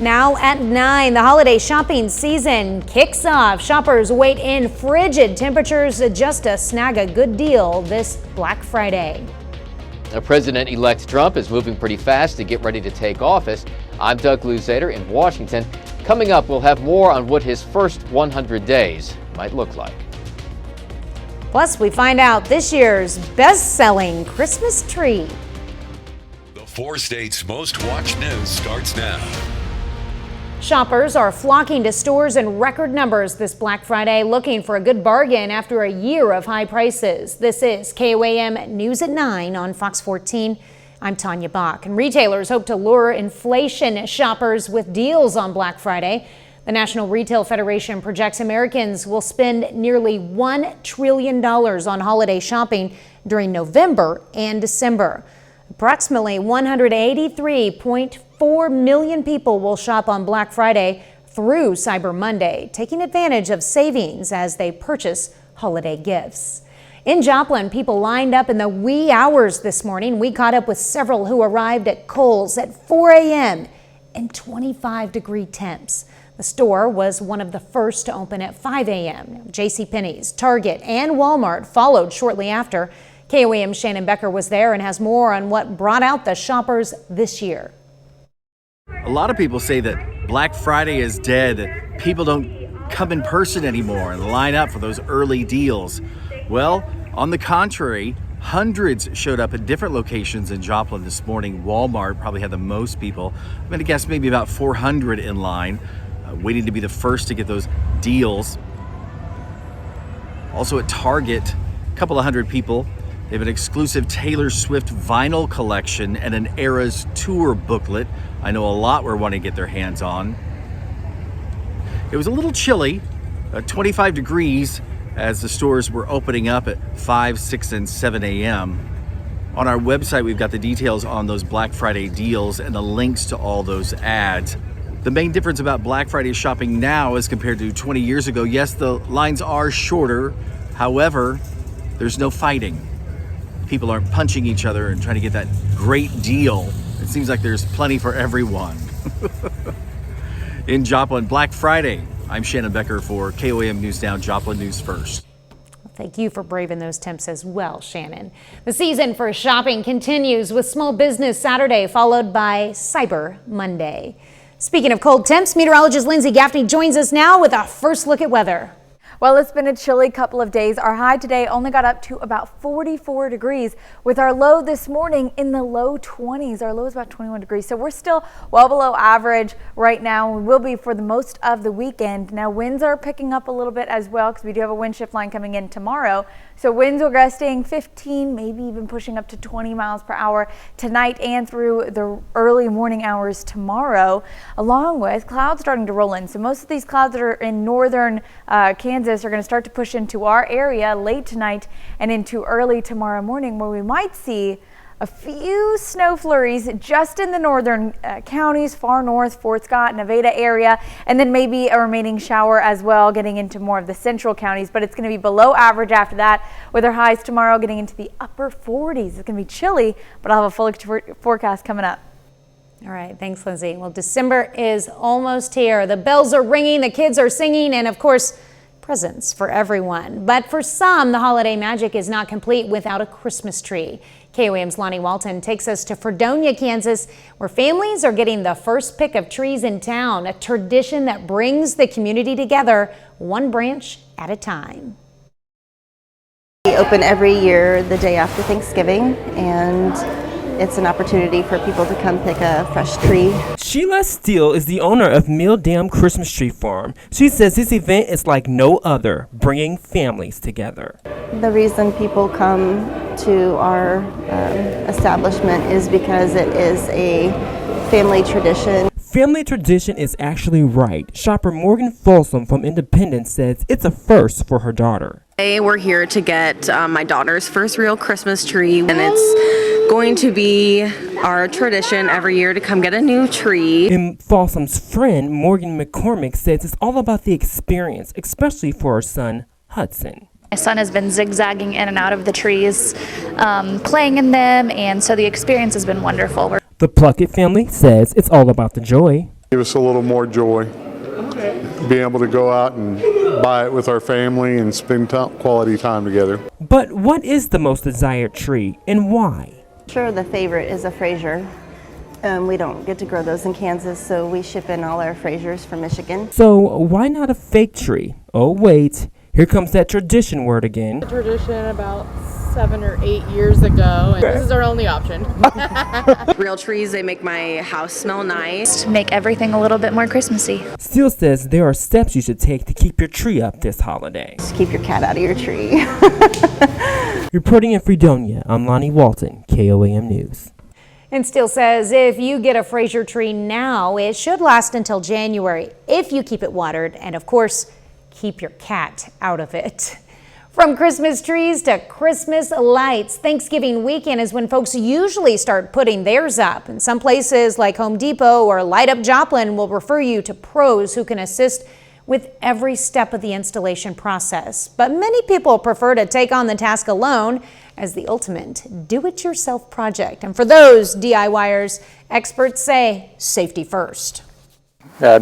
Now at 9, the holiday shopping season kicks off. Shoppers wait in frigid temperatures just to snag a good deal this Black Friday. Now, President-elect Trump is moving pretty fast to get ready to take office. I'm Doug Luzader in Washington. Coming up, we'll have more on what his first 100 days might look like. Plus, we find out this year's best-selling Christmas tree. The 4 states' most watched news starts now. Shoppers are flocking to stores in record numbers this Black Friday, looking for a good bargain after a year of high prices. This is KOAM News at 9 on Fox 14. I'm Tanya Bach. And retailers hope to lure inflation shoppers with deals on Black Friday. The National Retail Federation projects Americans will spend nearly $1 trillion on holiday shopping during November and December. Approximately 183.4 million people will shop on Black Friday through Cyber Monday, taking advantage of savings as they purchase holiday gifts. In Joplin, people lined up in the wee hours this morning. We caught up with several who arrived at Kohl's at 4 a.m. in 25-degree temps. The store was one of the first to open at 5 a.m. JCPenney's, Target, and Walmart followed shortly after. KOAM's Shannon Becker was there and has more on what brought out the shoppers this year. A lot of people say that Black Friday is dead, that people don't come in person anymore and line up for those early deals. Well, on the contrary, hundreds showed up at different locations in Joplin this morning. Walmart probably had the most people. I'm going to guess maybe about 400 in line, waiting to be the first to get those deals. Also at Target, a couple of hundred people. They have an exclusive Taylor Swift vinyl collection and an Eras tour booklet. I know a lot were wanting to get their hands on. It was a little chilly, 25 degrees, as the stores were opening up at 5, 6, and 7 a.m. On our website, we've got the details on those Black Friday deals and the links to all those ads. The main difference about Black Friday shopping now as compared to 20 years ago, yes, the lines are shorter. However, there's no fighting. People aren't punching each other and trying to get that great deal. It seems like there's plenty for everyone. In Joplin, Black Friday, I'm Shannon Becker for KOAM News Now, Joplin News First. Thank you for braving those temps as well, Shannon. The season for shopping continues with Small Business Saturday, followed by Cyber Monday. Speaking of cold temps, meteorologist Lindsay Gaffney joins us now with a first look at weather. Well, it's been a chilly couple of days. Our high today only got up to about 44 degrees with our low this morning in the low 20s. Our low is about 21 degrees. So we're still well below average right now. We will be for the most of the weekend. Now winds are picking up a little bit as well because we do have a wind shift line coming in tomorrow. So winds will gusting 15, maybe even pushing up to 20 miles per hour tonight and through the early morning hours tomorrow, along with clouds starting to roll in. So most of these clouds that are in northern Kansas are going to start to push into our area late tonight and into early tomorrow morning, where we might see a few snow flurries just in the northern counties, far north, Fort Scott, Nevada area, and then maybe a remaining shower as well, getting into more of the central counties. But it's going to be below average after that, with our highs tomorrow getting into the upper 40s. It's going to be chilly, but I'll have a full forecast coming up. All right, thanks, Lindsay. Well, December is almost here. The bells are ringing, the kids are singing, and of course, presents for everyone. But for some, the holiday magic is not complete without a Christmas tree. KOAM's Lonnie Walton takes us to Fredonia, Kansas, where families are getting the first pick of trees in town, a tradition that brings the community together, one branch at a time. We open every year the day after Thanksgiving, and it's an opportunity for people to come pick a fresh tree. Sheila Steele is the owner of Mill Dam Christmas Tree Farm. She says this event is like no other, bringing families together. The reason people come to our establishment is because it is a family tradition. Family tradition is actually right. Shopper Morgan Folsom from Independence says it's a first for her daughter. Today we're here to get my daughter's first real Christmas tree, and it's going to be our tradition every year to come get a new tree. And Folsom's friend Morgan McCormick says it's all about the experience, especially for her son Hudson. My son has been zigzagging in and out of the trees, playing in them, and so the experience has been wonderful. The Pluckett family says it's all about the joy. Give us a little more joy. Be able to go out and buy it with our family and spend quality time together. But what is the most desired tree and why? Sure, the favorite is a Fraser. We don't get to grow those in Kansas, so we ship in all our Frasers from Michigan. So why not a fake tree? Oh wait, here comes that tradition word again. Tradition about 7 or 8 years ago, and this is our only option. Real trees, they make my house smell nice. Make everything a little bit more Christmassy. Steele says there are steps you should take to keep your tree up this holiday. Just keep your cat out of your tree. Reporting in Fredonia, I'm Lonnie Walton, KOAM News. And Steele says if you get a Fraser tree now, it should last until January if you keep it watered and, of course, keep your cat out of it. From Christmas trees to Christmas lights, Thanksgiving weekend is when folks usually start putting theirs up. And some places like Home Depot or Light Up Joplin will refer you to pros who can assist with every step of the installation process. But many people prefer to take on the task alone as the ultimate do-it-yourself project. And for those DIYers, experts say safety first.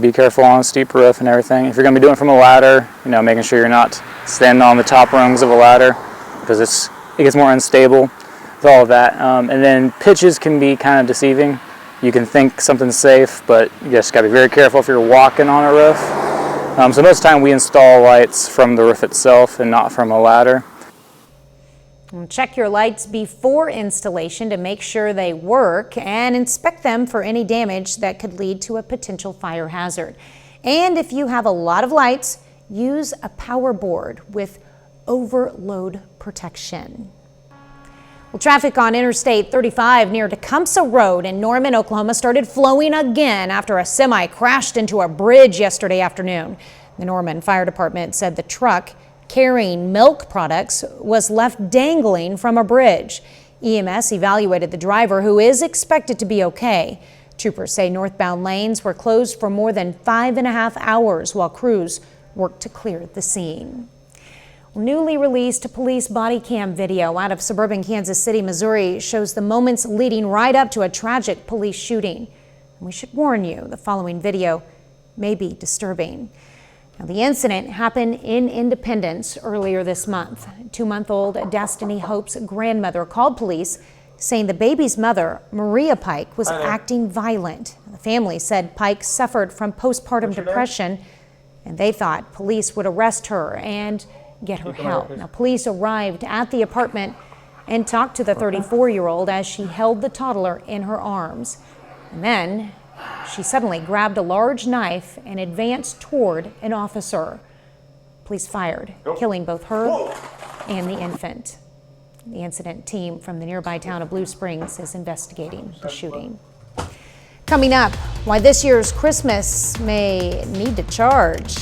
Be careful on a steep roof and everything. If you're going to be doing it from a ladder, making sure you're not standing on the top rungs of a ladder because it gets more unstable with all of that. And then pitches can be kind of deceiving. You can think something's safe, but you just got to be very careful if you're walking on a roof. So most of the time we install lights from the roof itself and not from a ladder. Check your lights before installation to make sure they work and inspect them for any damage that could lead to a potential fire hazard. And if you have a lot of lights, use a power board with overload protection. Well, traffic on Interstate 35 near Tecumseh Road in Norman, Oklahoma started flowing again after a semi crashed into a bridge yesterday afternoon. The Norman Fire Department said the truck carrying milk products was left dangling from a bridge. EMS evaluated the driver, who is expected to be okay. Troopers say northbound lanes were closed for more than 5.5 hours while crews worked to clear the scene. Newly released police body cam video out of suburban Kansas City, Missouri shows the moments leading right up to a tragic police shooting. And we should warn you, the following video may be disturbing. Now, the incident happened in Independence earlier this month. 2-month-old Destiny Hope's grandmother called police saying the baby's mother, Maria Pike, was acting violent. The family said Pike suffered from postpartum depression, and they thought police would arrest her and get her help. Now, police arrived at the apartment and talked to the 34-year-old as she held the toddler in her arms. And then she suddenly grabbed a large knife and advanced toward an officer. Police fired, killing both her and the infant. The incident team from the nearby town of Blue Springs is investigating the shooting. Coming up, why this year's Christmas may need to charge.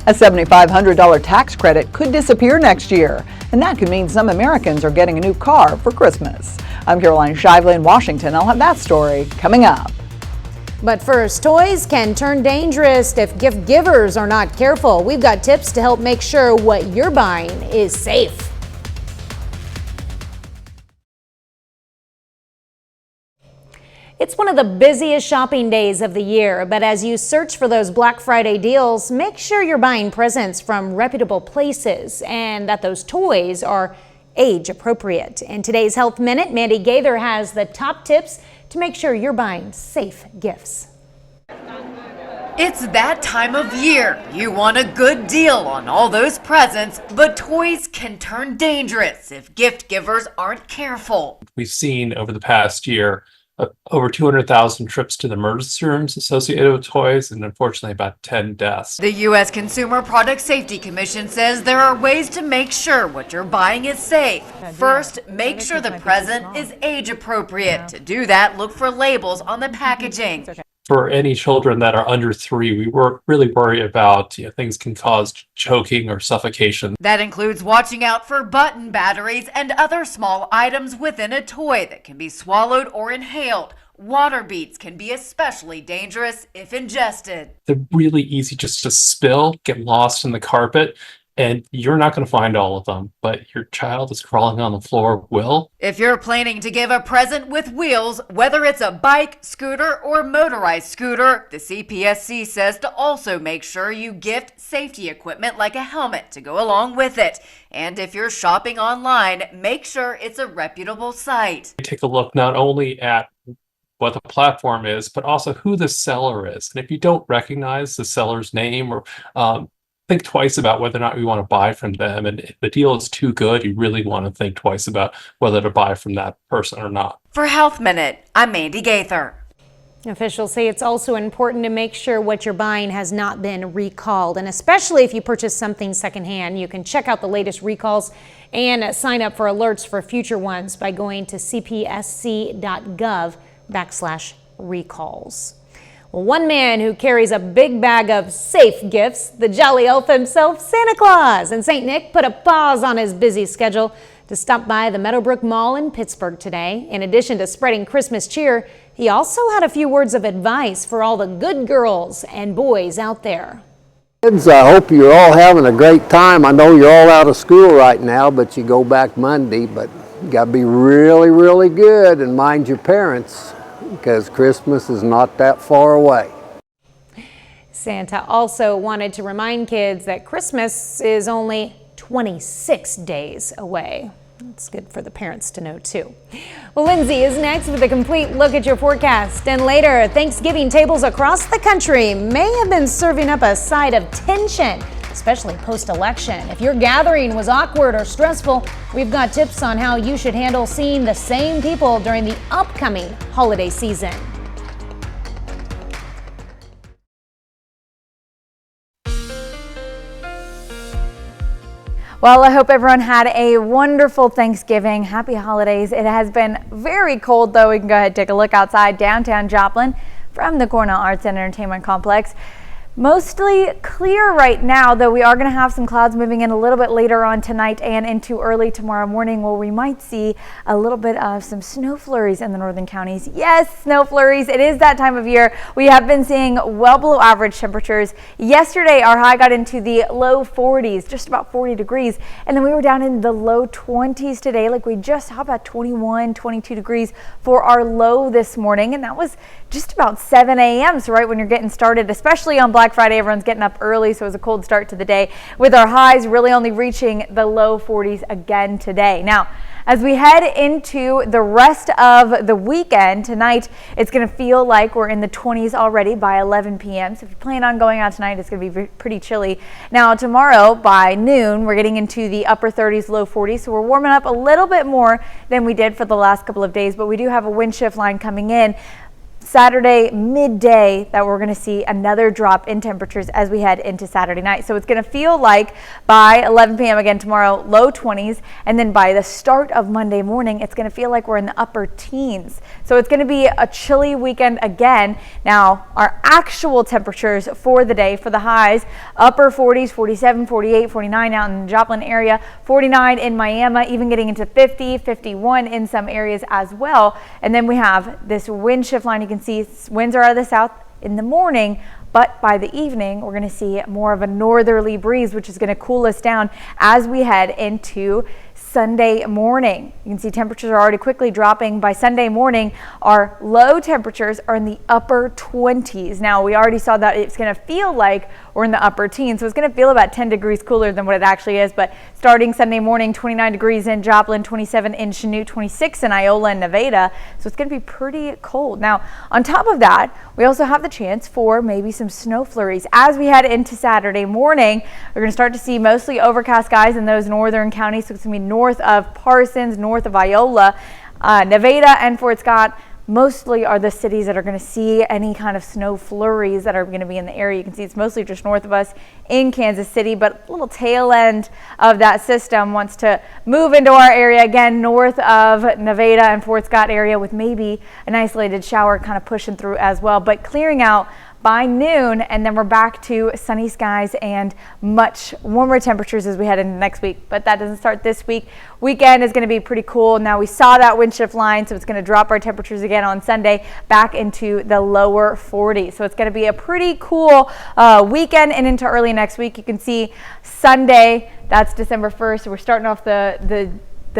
A $7,500 tax credit could disappear next year, and that could mean some Americans are getting a new car for Christmas. I'm Caroline Shively in Washington. I'll have that story coming up. But first, toys can turn dangerous if gift givers are not careful. We've got tips to help make sure what you're buying is safe. It's one of the busiest shopping days of the year, but as you search for those Black Friday deals, make sure you're buying presents from reputable places and that those toys are age appropriate. In today's Health Minute, Mandy Gaither has the top tips to make sure you're buying safe gifts. It's that time of year. You want a good deal on all those presents, but toys can turn dangerous if gift givers aren't careful. We've seen over the past year over 200,000 trips to the emergency rooms associated with toys, and unfortunately about 10 deaths. The U.S. Consumer Product Safety Commission says there are ways to make sure what you're buying is safe. First, make sure the present is age appropriate. To do that, look for labels on the packaging. For any children that are under 3, we really worry about things can cause choking or suffocation. That includes watching out for button batteries and other small items within a toy that can be swallowed or inhaled. Water beads can be especially dangerous if ingested. They're really easy just to spill, get lost in the carpet. And you're not going to find all of them, but your child is crawling on the floor will. If you're planning to give a present with wheels, whether it's a bike, scooter, or motorized scooter, the CPSC says to also make sure you gift safety equipment like a helmet to go along with it. And if you're shopping online, make sure it's a reputable site. Take a look not only at what the platform is, but also who the seller is. And if you don't recognize the seller's name or think twice about whether or not you want to buy from them. And if the deal is too good, you really want to think twice about whether to buy from that person or not. For Health Minute, I'm Mandy Gaither. Officials say it's also important to make sure what you're buying has not been recalled. And especially if you purchase something secondhand, you can check out the latest recalls and sign up for alerts for future ones by going to cpsc.gov/recalls. One man who carries a big bag of safe gifts, the jolly elf himself, Santa Claus, and St. Nick put a pause on his busy schedule to stop by the Meadowbrook Mall in Pittsburgh today. In addition to spreading Christmas cheer, he also had a few words of advice for all the good girls and boys out there. Kids, I hope you're all having a great time. I know you're all out of school right now, but you go back Monday, but you got to be really, really good and mind your parents, because Christmas is not that far away. Santa also wanted to remind kids that Christmas is only 26 days away. It's good for the parents to know too. Well, Lindsay is next with a complete look at your forecast. And later, Thanksgiving tables across the country may have been serving up a side of tension, especially post-election. If your gathering was awkward or stressful, we've got tips on how you should handle seeing the same people during the upcoming holiday season. Well, I hope everyone had a wonderful Thanksgiving. Happy holidays. It has been very cold, though. We can go ahead and take a look outside downtown Joplin from the Cornell Arts and Entertainment Complex. Mostly clear right now, though we are going to have some clouds moving in a little bit later on tonight and into early tomorrow morning, where we might see a little bit of some snow flurries in the northern counties. Yes, snow flurries. It is that time of year. We have been seeing well below average temperatures. Yesterday, our high got into the low 40s, just about 40 degrees. And then we were down in the low 20s today. Like we just, how about 21, 22 degrees for our low this morning. And that was just about 7 a.m. So right when you're getting started, especially on Black Friday, everyone's getting up early, so it was a cold start to the day, with our highs really only reaching the low 40s again today. Now, as we head into the rest of the weekend, tonight it's going to feel like we're in the 20s already by 11 p.m. So if you plan on going out tonight, it's going to be pretty chilly. Now, tomorrow by noon, we're getting into the upper 30s, low 40s. So we're warming up a little bit more than we did for the last couple of days, but we do have a wind shift line coming in Saturday midday that we're going to see another drop in temperatures as we head into Saturday night. So it's going to feel like by 11 p.m. again tomorrow, low 20s, and then by the start of Monday morning, it's going to feel like we're in the upper teens. So it's going to be a chilly weekend again. Now, our actual temperatures for the day, for the highs, upper 40s, 47, 48, 49 out in the Joplin area, 49 in Miami, even getting into 50, 51 in some areas as well. And then we have this wind shift line. You can see winds are out of the south in the morning, but by the evening we're going to see more of a northerly breeze, which is going to cool us down as we head into Sunday morning. You can see temperatures are already quickly dropping. By Sunday morning, our low temperatures are in the upper 20s. Now, we already saw that it's going to feel like we're in the upper teens, so it's going to feel about 10 degrees cooler than what it actually is. But starting Sunday morning, 29 degrees in Joplin, 27 in Chanute, 26 in Iola and Nevada. So it's going to be pretty cold. Now, on top of that, we also have the chance for maybe some snow flurries. As we head into Saturday morning, we're going to start to see mostly overcast skies in those northern counties. So it's going to be north of Parsons, north of Iola, Nevada, and Fort Scott. Mostly are the cities that are going to see any kind of snow flurries that are going to be in the area. You can see it's mostly just north of us in Kansas City, but a little tail end of that system wants to move into our area again, north of Nevada and Fort Scott area, with maybe an isolated shower kind of pushing through as well, but clearing out by noon, and then we're back to sunny skies and much warmer temperatures as we head into next week. But that doesn't start this week. Weekend is going to be pretty cool. Now we saw that wind shift line, so it's going to drop our temperatures again on Sunday back into the lower 40s. So it's going to be a pretty cool weekend and into early next week. You can see Sunday, that's December 1st. So we're starting off the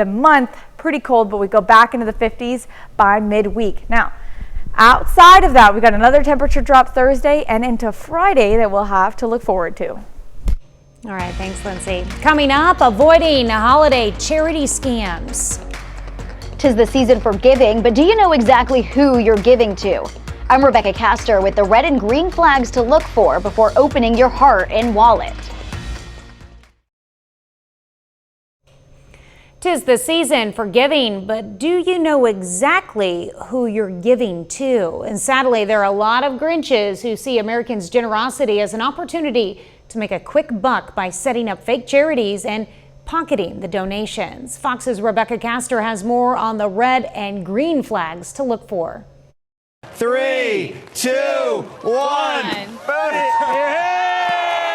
month pretty cold, but we go back into the 50s by midweek. Now, outside of that, we got another temperature drop Thursday and into Friday that we'll have to look forward to. All right, thanks, Lindsay. Coming up, avoiding holiday charity scams. 'Tis the season for giving, but do you know exactly who you're giving to? I'm Rebecca Castor with the red and green flags to look for before opening your heart and wallet. 'Tis the season for giving, but do you know exactly who you're giving to? And sadly, there are a lot of Grinches who see Americans' generosity as an opportunity to make a quick buck by setting up fake charities and pocketing the donations. Fox's Rebecca Castor has more on the red and green flags to look for. 3, 2, 1.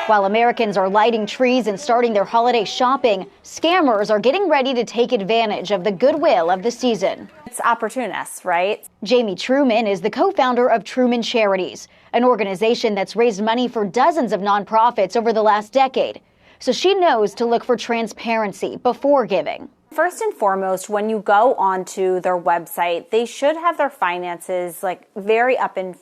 While Americans are lighting trees and starting their holiday shopping, scammers are getting ready to take advantage of the goodwill of the season. It's opportunists, right? Jamie Truman is the co-founder of Truman Charities, an organization that's raised money for dozens of nonprofits over the last decade. So she knows to look for transparency before giving. First and foremost, when you go onto their website, they should have their finances very up in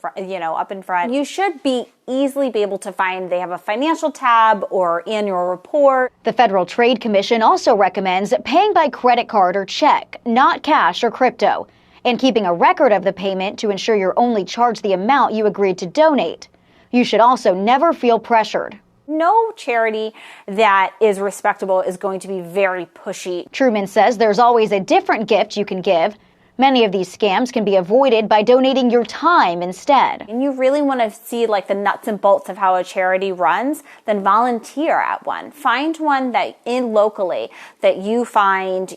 front. You should easily be able to find they have a financial tab or annual report. The Federal Trade Commission also recommends paying by credit card or check, not cash or crypto, and keeping a record of the payment to ensure you're only charged the amount you agreed to donate. You should also never feel pressured. No charity that is respectable is going to be very pushy. Truman says there's always a different gift you can give. Many of these scams can be avoided by donating your time instead. And you really want to see the nuts and bolts of how a charity runs, then volunteer at one. Find one locally that you find,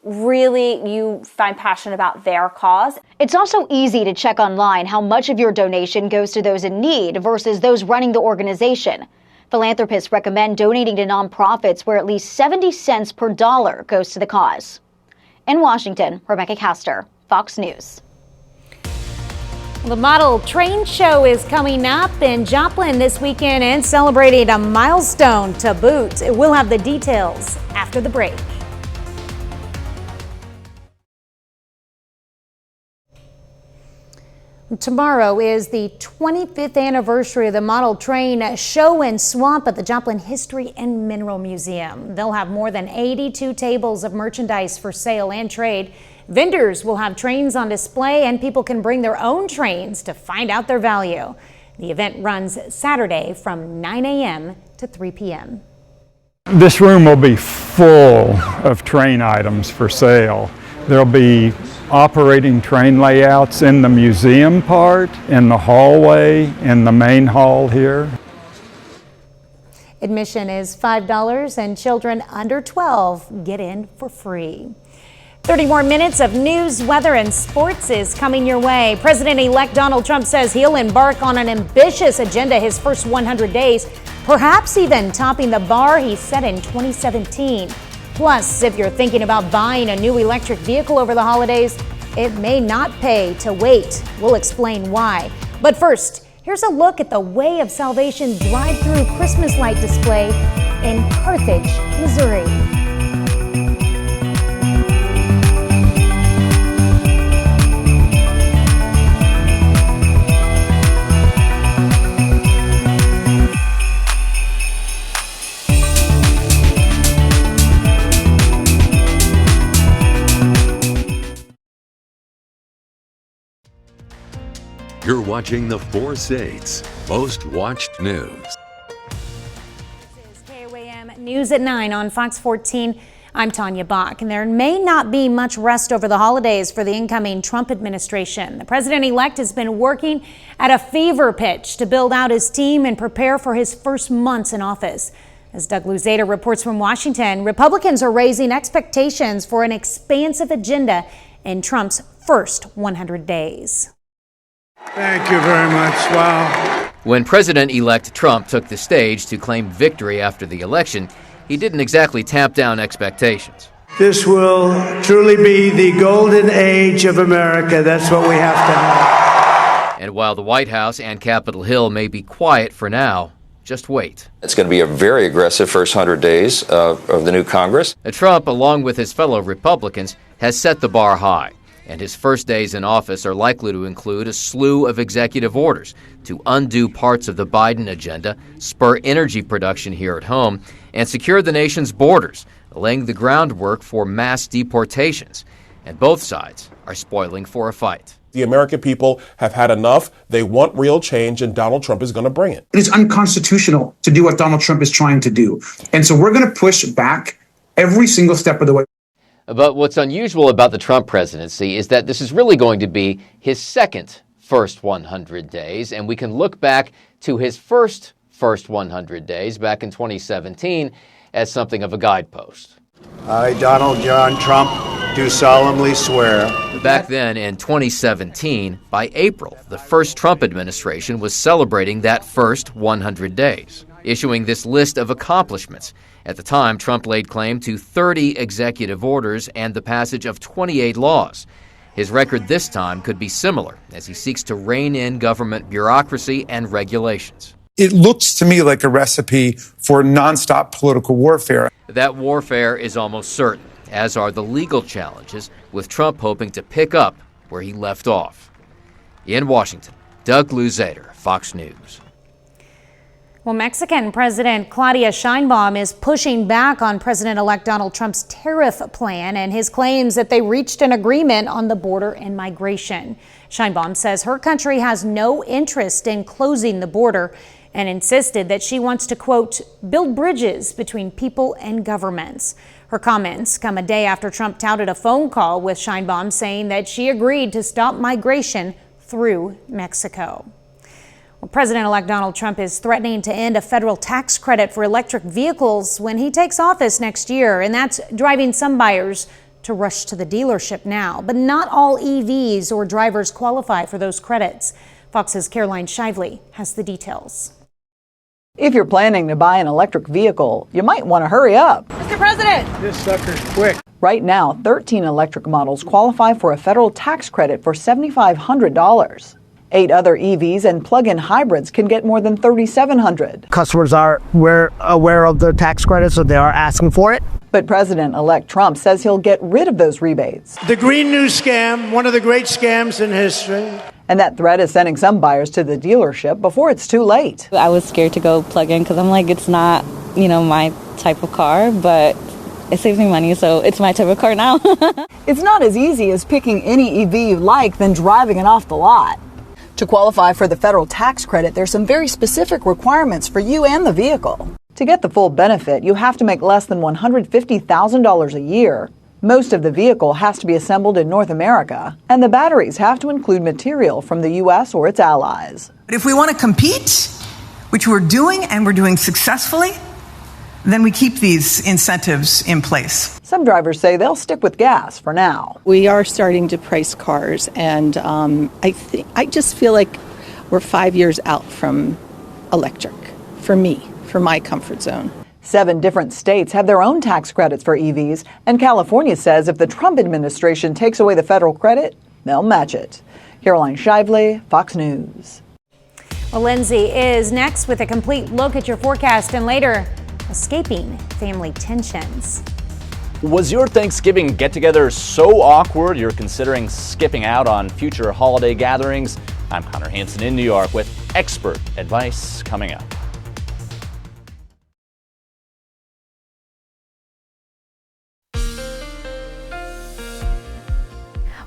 really you find passionate about their cause. It's also easy to check online how much of your donation goes to those in need versus those running the organization. Philanthropists recommend donating to nonprofits where at least 70 cents per dollar goes to the cause. In Washington, Rebecca Castor, Fox News. The model train show is coming up in Joplin this weekend and celebrating a milestone to boot. We'll have the details after the break. Tomorrow is the 25th anniversary of the model train show and swap at the Joplin History and Mineral Museum. They'll have more than 82 tables of merchandise for sale and trade. Vendors will have trains on display and people can bring their own trains to find out their value. The event runs Saturday from 9 a.m. to 3 p.m. This room will be full of train items for sale. There'll be operating train layouts in the museum part, in the hallway, in the main hall here. Admission is $5 and children under 12 get in for free. 30 more minutes of news, weather, and sports is coming your way. President-elect Donald Trump says he'll embark on an ambitious agenda his first 100 days, perhaps even topping the bar he set in 2017. Plus, if you're thinking about buying a new electric vehicle over the holidays, it may not pay to wait. We'll explain why. But first, here's a look at the Way of Salvation drive-through Christmas light display in Carthage, Missouri. You're watching the Four States Most Watched News. This is KOAM News at 9 on Fox 14. I'm Tanya Bach, and there may not be much rest over the holidays for the incoming Trump administration. The president-elect has been working at a fever pitch to build out his team and prepare for his first months in office. As Doug Luzader reports from Washington, Republicans are raising expectations for an expansive agenda in Trump's first 100 days. Thank you very much. Wow. When President-elect Trump took the stage to claim victory after the election, he didn't exactly tamp down expectations. This will truly be the golden age of America. That's what we have to have. And while the White House and Capitol Hill may be quiet for now, just wait. It's going to be a very aggressive first 100 days of the new Congress. Trump, along with his fellow Republicans, has set the bar high, and his first days in office are likely to include a slew of executive orders to undo parts of the Biden agenda, spur energy production here at home, and secure the nation's borders, laying the groundwork for mass deportations. And both sides are spoiling for a fight. The American people have had enough. They want real change, and Donald Trump is going to bring it. It is unconstitutional to do what Donald Trump is trying to do. And so we're going to push back every single step of the way. But what's unusual about the Trump presidency is that this is really going to be his second first 100 days, and we can look back to his first 100 days back in 2017 as something of a guidepost. I, Donald John Trump, do solemnly swear. Back then, in 2017, by April, the first Trump administration was celebrating that first 100 days, issuing this list of accomplishments. At the time, Trump laid claim to 30 executive orders and the passage of 28 laws. His record this time could be similar as he seeks to rein in government bureaucracy and regulations. It looks to me like a recipe for nonstop political warfare. That warfare is almost certain, as are the legal challenges, with Trump hoping to pick up where he left off. In Washington, Doug Luzader, Fox News. Well, Mexican President Claudia Sheinbaum is pushing back on President-elect Donald Trump's tariff plan and his claims that they reached an agreement on the border and migration. Sheinbaum says her country has no interest in closing the border and insisted that she wants to, quote, build bridges between people and governments. Her comments come a day after Trump touted a phone call with Sheinbaum saying that she agreed to stop migration through Mexico. Well, President-elect Donald Trump is threatening to end a federal tax credit for electric vehicles when he takes office next year, and that's driving some buyers to rush to the dealership now. But not all EVs or drivers qualify for those credits. Fox's Caroline Shively has the details. If you're planning to buy an electric vehicle, you might want to hurry up. Mr. President! This sucker's quick. Right now, 13 electric models qualify for a federal tax credit for $7,500. 8 other EVs and plug-in hybrids can get more than $3,700. Customers are aware of the tax credit, so they are asking for it. But President-elect Trump says he'll get rid of those rebates. The Green New Scam, one of the great scams in history. And that threat is sending some buyers to the dealership before it's too late. I was scared to go plug in because I'm like, it's not, my type of car, but it saves me money, so it's my type of car now. It's not as easy as picking any EV you like than driving it off the lot. To qualify for the federal tax credit, there's some very specific requirements for you and the vehicle. To get the full benefit, you have to make less than $150,000 a year. Most of the vehicle has to be assembled in North America, and the batteries have to include material from the U.S. or its allies. But if we want to compete, which we're doing and we're doing successfully, then we keep these incentives in place. Some drivers say they'll stick with gas for now. We are starting to price cars, and I just feel like we're 5 years out from electric, for me, for my comfort zone. 7 different states have their own tax credits for EVs, and California says if the Trump administration takes away the federal credit, they'll match it. Caroline Shively, Fox News. Well, Lindsay is next with a complete look at your forecast, and later, escaping family tensions. Was your Thanksgiving get-together so awkward you're considering skipping out on future holiday gatherings? I'm Connor Hansen in New York with expert advice coming up.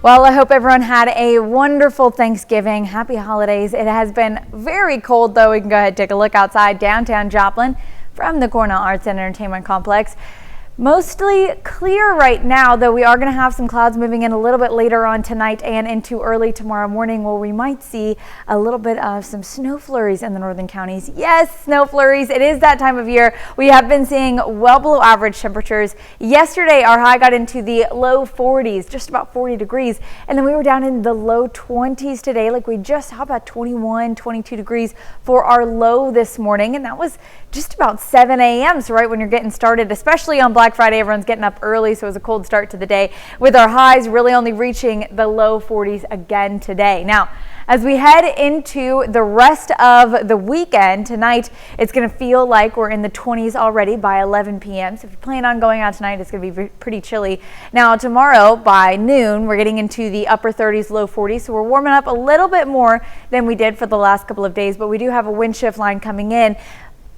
Well, I hope everyone had a wonderful Thanksgiving. Happy holidays. It has been very cold, though. We can go ahead and take a look outside downtown Joplin from the Cornell Arts and Entertainment Complex. Mostly clear right now, though we are going to have some clouds moving in a little bit later on tonight and into early tomorrow morning, where we might see a little bit of some snow flurries in the northern counties. Yes, snow flurries. It is that time of year. We have been seeing well below average temperatures. Yesterday, our high got into the low 40s, just about 40 degrees. And then we were down in the low 20s today, like we just saw about 21, 22 degrees for our low this morning. And that was just about 7 a.m. So right when you're getting started, especially on Black Friday, everyone's getting up early, so it was a cold start to the day, with our highs really only reaching the low 40s again today. Now, as we head into the rest of the weekend, tonight it's going to feel like we're in the 20s already by 11 p.m. So if you plan on going out tonight, it's going to be pretty chilly. Now, tomorrow by noon, we're getting into the upper 30s, low 40s. So we're warming up a little bit more than we did for the last couple of days, but we do have a wind shift line coming in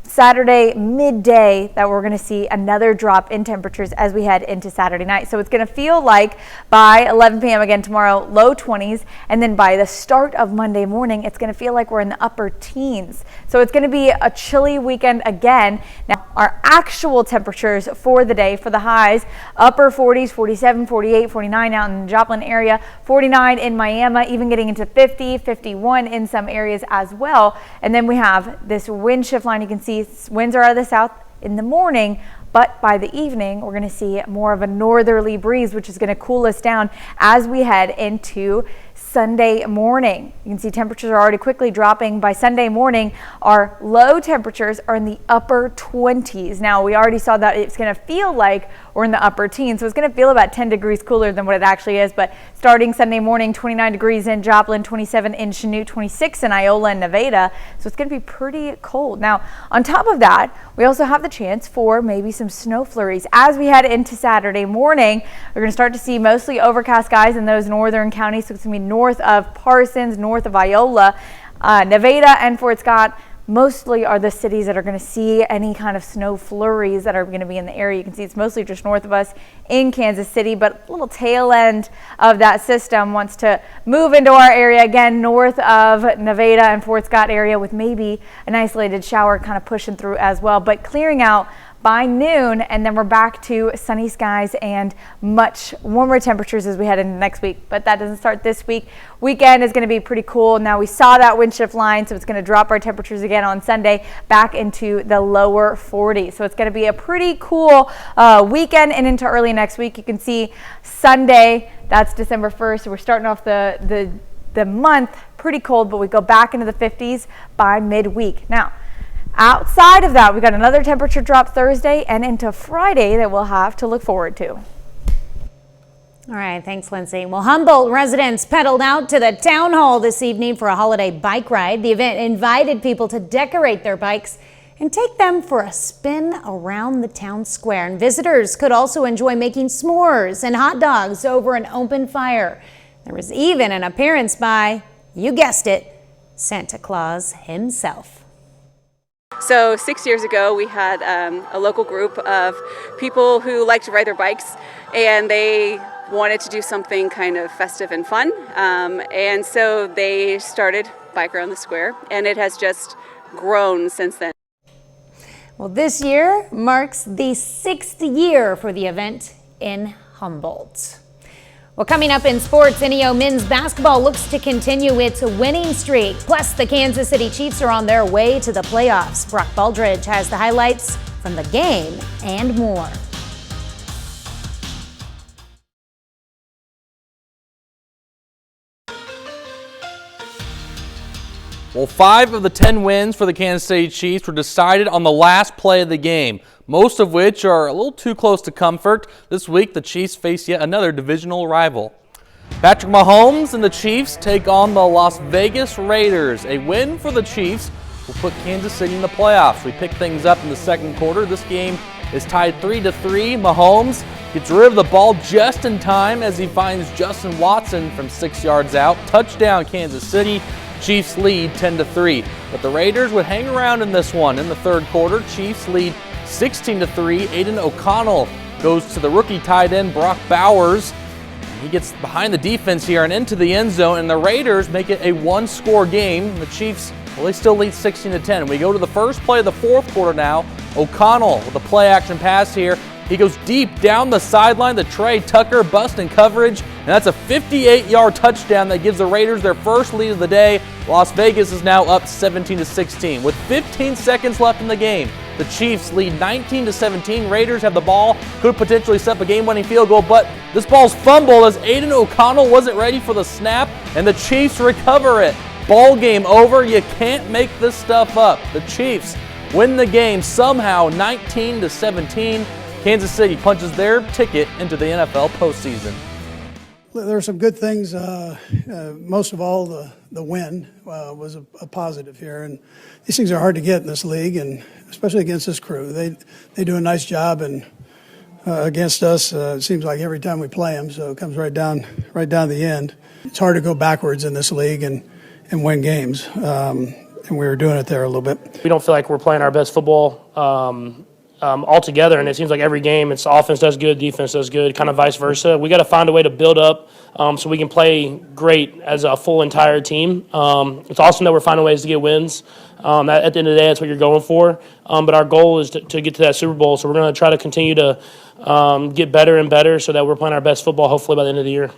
Saturday midday that we're going to see another drop in temperatures as we head into Saturday night. So it's going to feel like by 11 p.m. again tomorrow, low 20s, and then by the start of Monday morning, it's going to feel like we're in the upper teens. So it's going to be a chilly weekend again. Now, our actual temperatures for the day, for the highs, upper 40s, 47, 48, 49 out in the Joplin area, 49 in Miami, even getting into 50, 51 in some areas as well. And then we have this wind shift line. You can see winds are out of the south in the morning, but by the evening we're going to see more of a northerly breeze, which is going to cool us down as we head into Sunday morning. You can see temperatures are already quickly dropping. By Sunday morning, our low temperatures are in the upper 20s. Now, we already saw that it's going to feel like we're in the upper teens, so it's going to feel about 10 degrees cooler than what it actually is. But starting Sunday morning, 29 degrees in Joplin, 27 in Chanute, 26 in Iola and Nevada. So it's going to be pretty cold. Now, on top of that, we also have the chance for maybe some snow flurries. As we head into Saturday morning, we're going to start to see mostly overcast skies in those northern counties. So it's going to be north of Parsons, north of Iola, Nevada, and Fort Scott. Mostly are the cities that are going to see any kind of snow flurries that are going to be in the area. You can see it's mostly just north of us in Kansas City, but a little tail end of that system wants to move into our area again, north of Nevada and Fort Scott area, with maybe an isolated shower kind of pushing through as well, but clearing out by noon, and then we're back to sunny skies and much warmer temperatures as we head into next week. But that doesn't start this week. Weekend is going to be pretty cool. Now, we saw that wind shift line, so it's going to drop our temperatures again on Sunday back into the lower 40s. So it's going to be a pretty cool weekend and into early next week. You can see Sunday, that's December 1st. So we're starting off the month pretty cold, but we go back into the 50s by midweek. Now, outside of that, we got another temperature drop Thursday and into Friday that we'll have to look forward to. All right, thanks, Lindsay. Well, Humboldt residents pedaled out to the town hall this evening for a holiday bike ride. The event invited people to decorate their bikes and take them for a spin around the town square. And visitors could also enjoy making s'mores and hot dogs over an open fire. There was even an appearance by, you guessed it, Santa Claus himself. So 6 years ago, we had a local group of people who like to ride their bikes, and they wanted to do something kind of festive and fun. And so they started Bike Around the Square, and it has just grown since then. Well, this year marks the 6th year for the event in Humboldt. Well, coming up in sports, NEO men's basketball looks to continue its winning streak. Plus, the Kansas City Chiefs are on their way to the playoffs. Brock Baldridge has the highlights from the game and more. Well, 5 of the 10 wins for the Kansas City Chiefs were decided on the last play of the game, most of which are a little too close to comfort. This week, the Chiefs face yet another divisional rival. Patrick Mahomes and the Chiefs take on the Las Vegas Raiders. A win for the Chiefs will put Kansas City in the playoffs. We pick things up in the second quarter. This game is tied 3-3. Mahomes gets rid of the ball just in time as he finds Justin Watson from 6 yards out. Touchdown, Kansas City. Chiefs lead 10-3, but the Raiders would hang around in this one. In the third quarter, Chiefs lead 16-3. Aiden O'Connell goes to the rookie tight end Brock Bowers. He gets behind the defense here and into the end zone, and the Raiders make it a one-score game. The Chiefs, well, they still lead 16-10. We go to the first play of the fourth quarter now. O'Connell with a play-action pass here He goes deep down the sideline to Trey Tucker, busting coverage, and that's a 58-yard touchdown that gives the Raiders their first lead of the day. Las Vegas is now up 17-16. With 15 seconds left in the game, the Chiefs lead 19-17. Raiders have the ball, could potentially set up a game-winning field goal, but this ball's fumbled as Aiden O'Connell wasn't ready for the snap, and the Chiefs recover it. Ball game over. You can't make this stuff up. The Chiefs win the game somehow 19-17. Kansas City punches their ticket into the NFL postseason. There are some good things. Most of all, the win was a positive here. And these things are hard to get in this league, and especially against this crew. They do a nice job, and against us, it seems like every time we play them, so it comes right down to the end. It's hard to go backwards in this league and win games, and we were doing it there a little bit. We don't feel like we're playing our best football all together, and it seems like every game it's offense does good, defense does good, kind of vice versa. We got to find a way to build up so we can play great as a full entire team. It's awesome that we're finding ways to get wins. At the end of the day, that's what you're going for. But our goal is to get to that Super Bowl, so we're going to try to continue to get better and better so that we're playing our best football hopefully by the end of the year.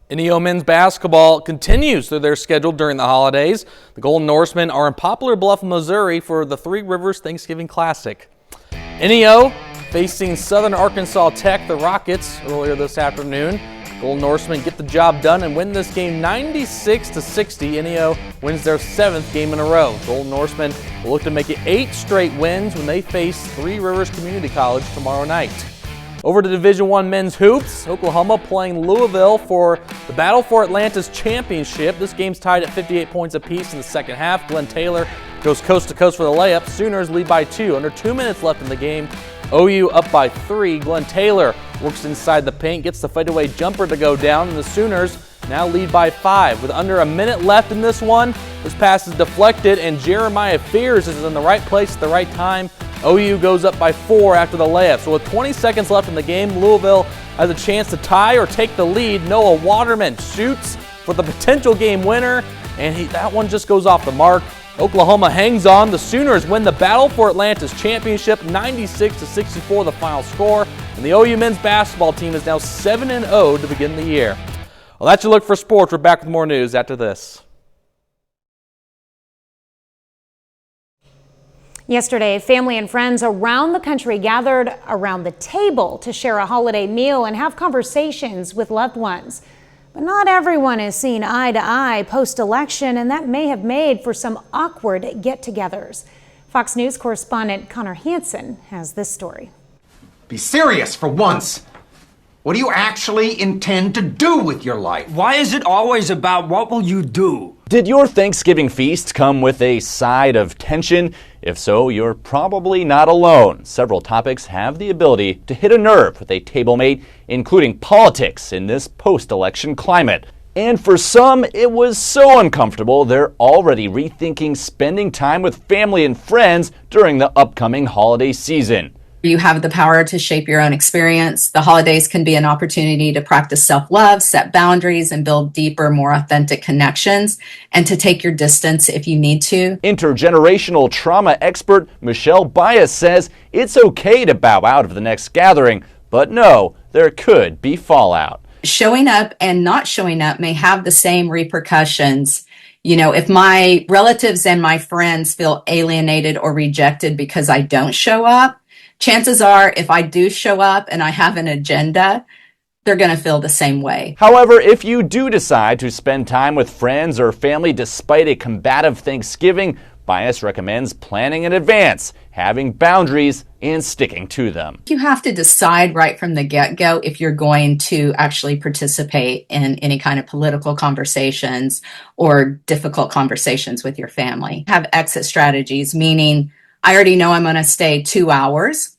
NEO men's basketball continues through their schedule during the holidays. The Golden Norsemen are in Poplar Bluff, Missouri for the Three Rivers Thanksgiving Classic. NEO facing Southern Arkansas Tech, the Rockets, earlier this afternoon. Golden Norsemen get the job done and win this game 96-60. NEO wins their 7th game in a row. Golden Norsemen will look to make it 8 straight wins when they face Three Rivers Community College tomorrow night. Over to Division I men's hoops, Oklahoma playing Louisville for the battle for Atlanta's championship. This game's tied at 58 points apiece in the second half. Glenn Taylor goes coast to coast for the layup. Sooners lead by 2. Under 2 minutes left in the game. OU up by 3. Glenn Taylor works inside the paint, gets the fadeaway jumper to go down, and the Sooners now lead by 5. With under a minute left in this one, this pass is deflected, and Jeremiah Fears is in the right place at the right time. OU goes up by 4 after the layup. So with 20 seconds left in the game, Louisville has a chance to tie or take the lead. Noah Waterman shoots for the potential game winner, and that one just goes off the mark. Oklahoma hangs on. The Sooners win the battle for Atlanta's championship, 96-64 the final score, and the OU men's basketball team is now 7-0 to begin the year. Well, that's your look for sports. We're back with more news after this. Yesterday, family and friends around the country gathered around the table to share a holiday meal and have conversations with loved ones. But not everyone is seen eye to eye post-election, and that may have made for some awkward get-togethers. Fox News correspondent Connor Hansen has this story. Be serious for once. What do you actually intend to do with your life? Why is it always about what will you do? Did your Thanksgiving feast come with a side of tension? If so, you're probably not alone. Several topics have the ability to hit a nerve with a table mate, including politics in this post-election climate. And for some, it was so uncomfortable they're already rethinking spending time with family and friends during the upcoming holiday season. You have the power to shape your own experience. The holidays can be an opportunity to practice self-love, set boundaries, and build deeper, more authentic connections, and to take your distance if you need to. Intergenerational trauma expert Michelle Bias says it's okay to bow out of the next gathering, but no, there could be fallout. Showing up and not showing up may have the same repercussions. You know, if my relatives and my friends feel alienated or rejected because I don't show up, chances are, if I do show up and I have an agenda, they're going to feel the same way. However, if you do decide to spend time with friends or family despite a combative Thanksgiving, Bias recommends planning in advance, having boundaries, and sticking to them. You have to decide right from the get-go if you're going to actually participate in any kind of political conversations or difficult conversations with your family. Have exit strategies, meaning I already know I'm going to stay 2 hours,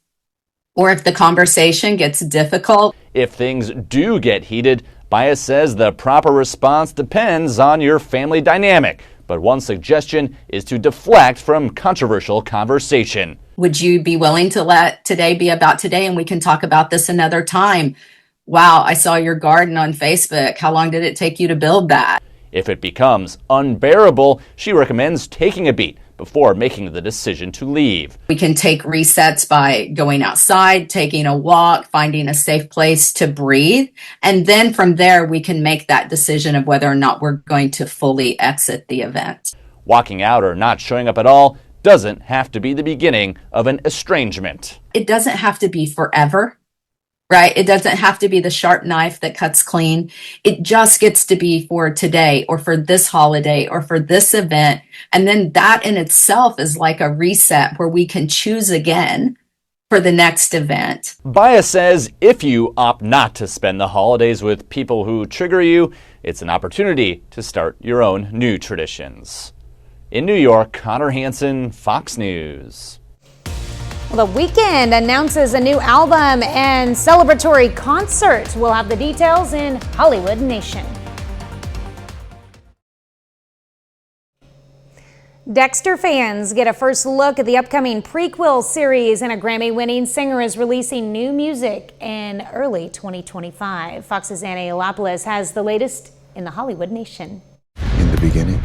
or if the conversation gets difficult. If things do get heated, Bias says the proper response depends on your family dynamic, but one suggestion is to deflect from controversial conversation. Would you be willing to let today be about today and we can talk about this another time? Wow, I saw your garden on Facebook. How long did it take you to build that? If it becomes unbearable, she recommends taking a beat, before making the decision to leave. We can take resets by going outside, taking a walk, finding a safe place to breathe. And then from there, we can make that decision of whether or not we're going to fully exit the event. Walking out or not showing up at all doesn't have to be the beginning of an estrangement. It doesn't have to be forever, right? It doesn't have to be the sharp knife that cuts clean. It just gets to be for today or for this holiday or for this event. And then that in itself is like a reset where we can choose again for the next event. Baya says if you opt not to spend the holidays with people who trigger you, it's an opportunity to start your own new traditions. In New York, Connor Hansen, Fox News. Well, The Weeknd announces a new album and celebratory concert. We'll have the details in Hollywood Nation. Dexter fans get a first look at the upcoming prequel series, and a Grammy-winning singer is releasing new music in early 2025. Fox's Anna Elopoulos has the latest in the Hollywood Nation. In the beginning,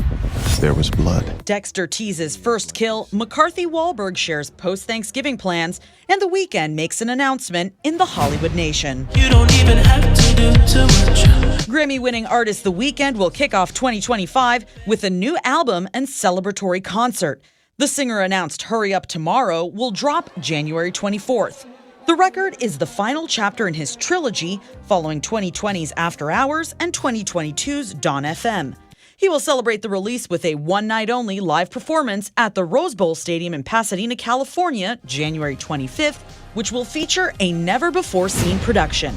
there was blood. Dexter teases first kill, McCarthy Wahlberg shares post-Thanksgiving plans, and The Weeknd makes an announcement in the Hollywood Nation. You don't even have to do too much. Grammy-winning artist The Weeknd will kick off 2025 with a new album and celebratory concert. The singer announced Hurry Up Tomorrow will drop January 24th. The record is the final chapter in his trilogy, following 2020's After Hours and 2022's Dawn FM. He will celebrate the release with a one-night-only live performance at the Rose Bowl Stadium in Pasadena, California, January 25th, which will feature a never-before-seen production.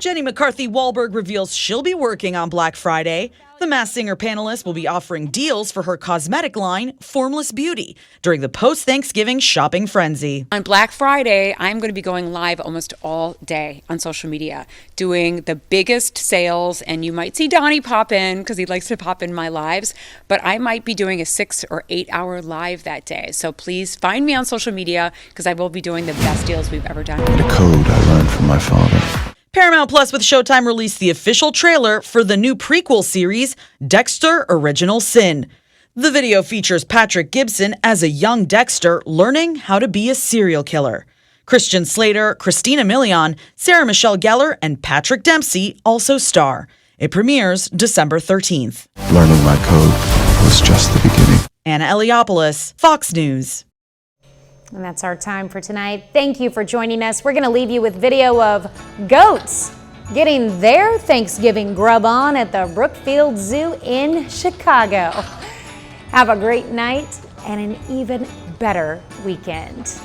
Jenny McCarthy Wahlberg reveals she'll be working on Black Friday. The Masked Singer panelist will be offering deals for her cosmetic line, Formless Beauty, during the post-Thanksgiving shopping frenzy. On Black Friday, I'm going to be going live almost all day on social media, doing the biggest sales, and you might see Donnie pop in because he likes to pop in my lives, but I might be doing a 6 or 8 hour live that day. So please find me on social media because I will be doing the best deals we've ever done. The code I learned from my father. Paramount Plus with Showtime released the official trailer for the new prequel series, Dexter: Original Sin. The video features Patrick Gibson as a young Dexter learning how to be a serial killer. Christian Slater, Christina Milian, Sarah Michelle Gellar, and Patrick Dempsey also star. It premieres December 13th. Learning my code was just the beginning. Anna Elopoulos, Fox News. And that's our time for tonight. Thank you for joining us. We're going to leave you with video of goats getting their Thanksgiving grub on at the Brookfield Zoo in Chicago. Have a great night and an even better weekend.